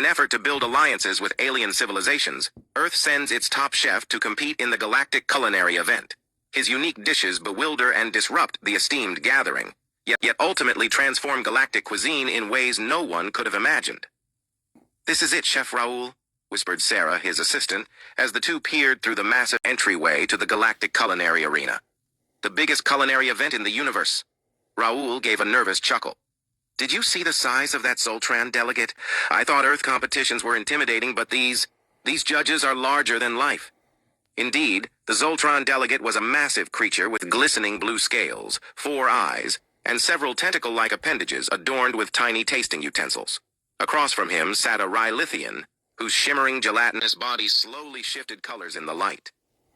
In an effort to build alliances with alien civilizations, Earth sends its top chef to compete in the galactic culinary event. His unique dishes bewilder and disrupt the esteemed gathering, yet ultimately transform galactic cuisine in ways no one could have imagined. "This is it, Chef Raoul," whispered Sarah, his assistant, as the two peered through the massive entryway to the galactic culinary arena. "The biggest culinary event in the universe." Raoul gave a nervous chuckle. "Did you see the size of that Zoltran delegate? I thought Earth competitions were intimidating, but these judges are larger than life." Indeed, the Zoltran delegate was a massive creature with glistening blue scales, 4 eyes, and several tentacle-like appendages adorned with tiny tasting utensils. Across from him sat a Rylithian, whose shimmering gelatinous body slowly shifted colors in the light.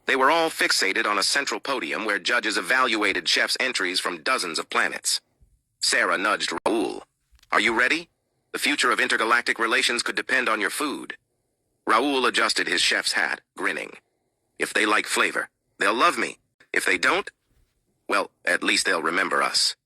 They were all fixated on a central podium where judges evaluated chefs' entries from dozens of planets. Sarah nudged Raoul. "Are you ready? The future of intergalactic relations could depend on your food." Raoul adjusted his chef's hat, grinning. "If they like flavor, they'll love me. If they don't, well, at least they'll remember us."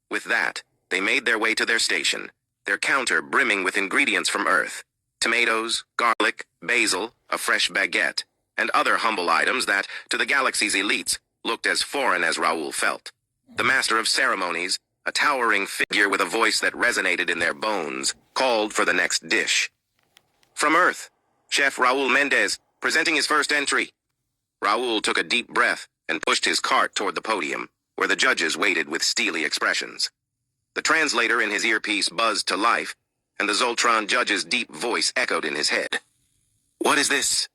With that, they made their way to their station, their counter brimming with ingredients from Earth: tomatoes, garlic, basil, a fresh baguette, and other humble items that, to the galaxy's elites, looked as foreign as Raoul felt. The master of ceremonies, a towering figure with a voice that resonated in their bones, called for the next dish. "From Earth, Chef Raoul Mendez, presenting his first entry." Raoul took a deep breath and pushed his cart toward the podium, where the judges waited with steely expressions. The translator in his earpiece buzzed to life, and the Zoltran judge's deep voice echoed in his head. "What is this?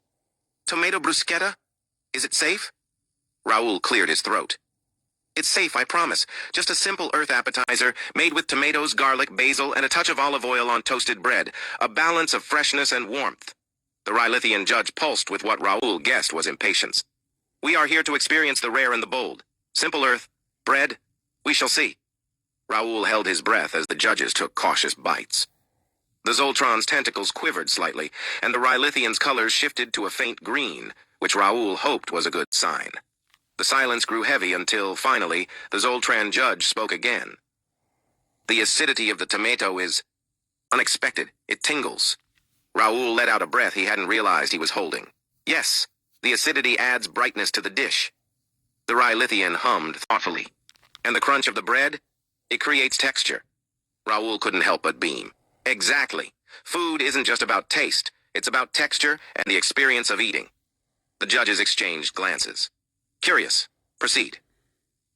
Tomato bruschetta? Is it safe?" Raoul cleared his throat. "It's safe, I promise. Just a simple Earth appetizer, made with tomatoes, garlic, basil, and a touch of olive oil on toasted bread. A balance of freshness and warmth." The Rylithian judge pulsed with what Raoul guessed was impatience. "We are here to experience the rare and the bold. Simple Earth, bread, we shall see." Raoul held his breath as the judges took cautious bites. The Zoltran's tentacles quivered slightly, and the Rylithian's colors shifted to a faint green, which Raoul hoped was a good sign. The silence grew heavy until, finally, the Zoltran judge spoke again. "The acidity of the tomato is unexpected. It tingles." Raoul let out a breath he hadn't realized he was holding. "Yes, the acidity adds brightness to the dish." The Rylithian hummed thoughtfully. "And the crunch of the bread? It creates texture." Raoul couldn't help but beam. "Exactly. Food isn't just about taste. It's about texture and the experience of eating." The judges exchanged glances. "Curious. Proceed."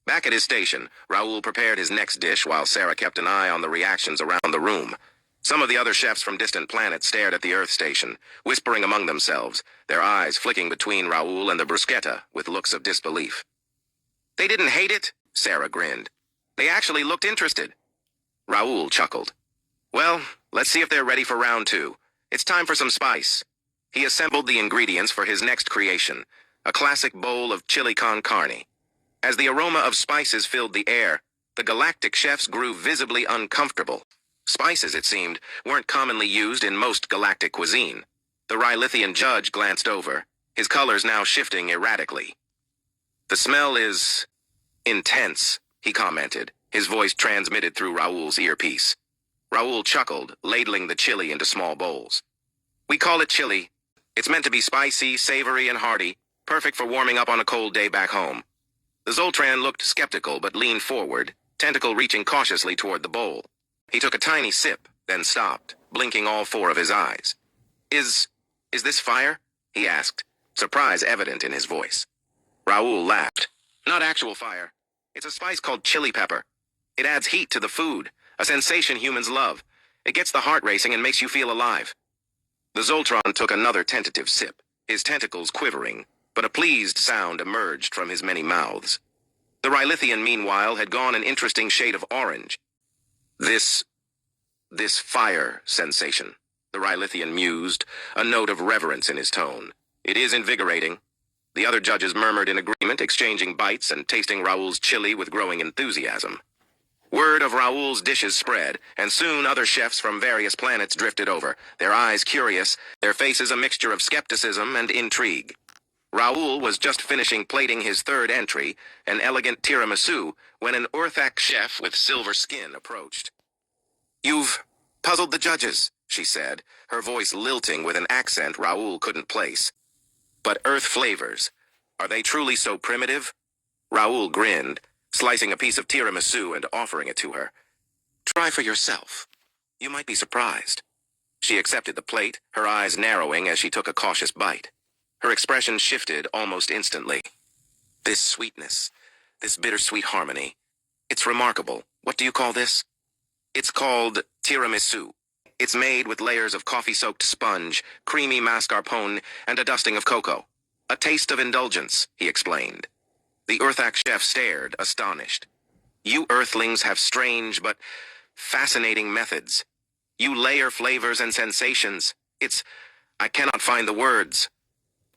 Back at his station, Raoul prepared his next dish while Sarah kept an eye on the reactions around the room. Some of the other chefs from distant planets stared at the Earth station, whispering among themselves, their eyes flicking between Raoul and the bruschetta with looks of disbelief. "They didn't hate it," Sarah grinned. "They actually looked interested." Raoul chuckled. "Well, let's see if they're ready for round 2. It's time for some spice." He assembled the ingredients for his next creation, a classic bowl of chili con carne. As the aroma of spices filled the air, the galactic chefs grew visibly uncomfortable. Spices, it seemed, weren't commonly used in most galactic cuisine. The Rylithian judge glanced over, his colors now shifting erratically. "The smell is intense," he commented, his voice transmitted through Raoul's earpiece. Raoul chuckled, ladling the chili into small bowls. "We call it chili. It's meant to be spicy, savory, and hearty, perfect for warming up on a cold day back home." The Zoltran looked skeptical but leaned forward, tentacle reaching cautiously toward the bowl. He took a tiny sip, then stopped, blinking all 4 of his eyes. Is this fire?" he asked, surprise evident in his voice. Raoul laughed. "Not actual fire. It's a spice called chili pepper. It adds heat to the food, a sensation humans love. It gets the heart racing and makes you feel alive." The Zoltran took another tentative sip, his tentacles quivering, but a pleased sound emerged from his many mouths. The Rylithian, meanwhile, had gone an interesting shade of orange. This fire sensation," the Rylithian mused, a note of reverence in his tone. "It is invigorating." The other judges murmured in agreement, exchanging bites and tasting Raoul's chili with growing enthusiasm. Word of Raoul's dishes spread, and soon other chefs from various planets drifted over, their eyes curious, their faces a mixture of skepticism and intrigue. Raoul was just finishing plating his third entry, an elegant tiramisu, when an Orthac chef with silver skin approached. "You've puzzled the judges," she said, her voice lilting with an accent Raoul couldn't place. But Earth flavors, are they truly so primitive? Raoul grinned, slicing a piece of tiramisu and offering it to her. Try for yourself. You might be surprised. She accepted the plate, her eyes narrowing as she took a cautious bite. Her expression shifted almost instantly. This sweetness, this bittersweet harmony. It's remarkable. What do you call this? It's called tiramisu. It's made with layers of coffee-soaked sponge, creamy mascarpone, and a dusting of cocoa. A taste of indulgence, he explained. The Earthak chef stared, astonished. You Earthlings have strange but fascinating methods. You layer flavors and sensations. I cannot find the words.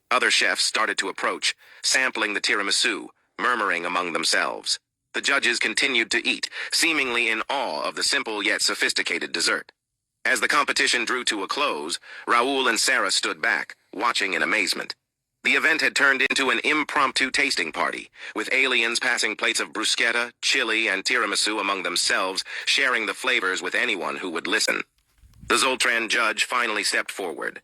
Other chefs started to approach, sampling the tiramisu, murmuring among themselves. The judges continued to eat, seemingly in awe of the simple yet sophisticated dessert. As the competition drew to a close, Raoul and Sarah stood back, watching in amazement. The event had turned into an impromptu tasting party, with aliens passing plates of bruschetta, chili, and tiramisu among themselves, sharing the flavors with anyone who would listen. The Zoltran judge finally stepped forward.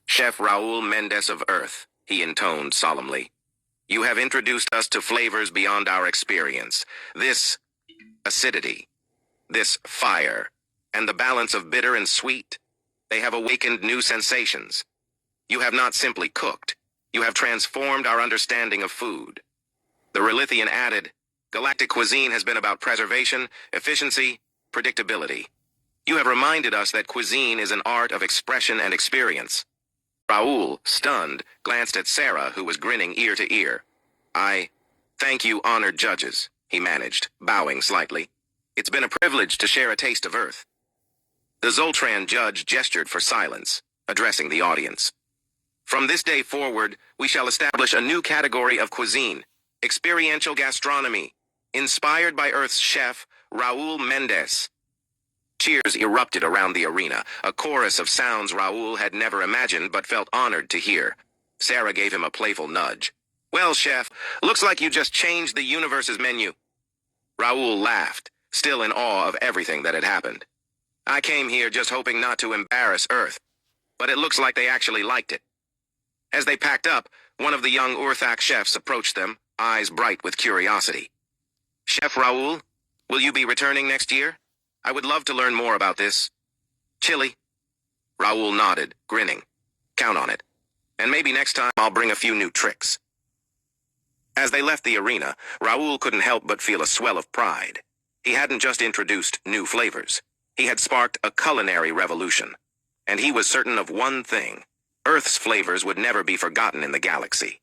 Chef Raoul Mendez of Earth, he intoned solemnly. You have introduced us to flavors beyond our experience. This acidity, this fire, and the balance of bitter and sweet, they have awakened new sensations. You have not simply cooked. You have transformed our understanding of food. The Relithian added, Galactic cuisine has been about preservation, efficiency, predictability. You have reminded us that cuisine is an art of expression and experience. Raoul, stunned, glanced at Sarah, who was grinning ear to ear. I thank you, honored judges, he managed, bowing slightly. It's been a privilege to share a taste of Earth. The Zoltran judge gestured for silence, addressing the audience. From this day forward, we shall establish a new category of cuisine, experiential gastronomy, inspired by Earth's chef, Raoul Mendez. Cheers erupted around the arena, a chorus of sounds Raoul had never imagined but felt honored to hear. Sarah gave him a playful nudge. Well, chef, looks like you just changed the universe's menu. Raoul laughed, still in awe of everything that had happened. I came here just hoping not to embarrass Earth, but it looks like they actually liked it. As they packed up, one of the young Earthak chefs approached them, eyes bright with curiosity. Chef Raoul, will you be returning next year? I would love to learn more about this. Chili? Raoul nodded, grinning. Count on it. And maybe next time I'll bring a few new tricks. As they left the arena, Raoul couldn't help but feel a swell of pride. He hadn't just introduced new flavors. He had sparked a culinary revolution. And he was certain of one thing. Earth's flavors would never be forgotten in the galaxy.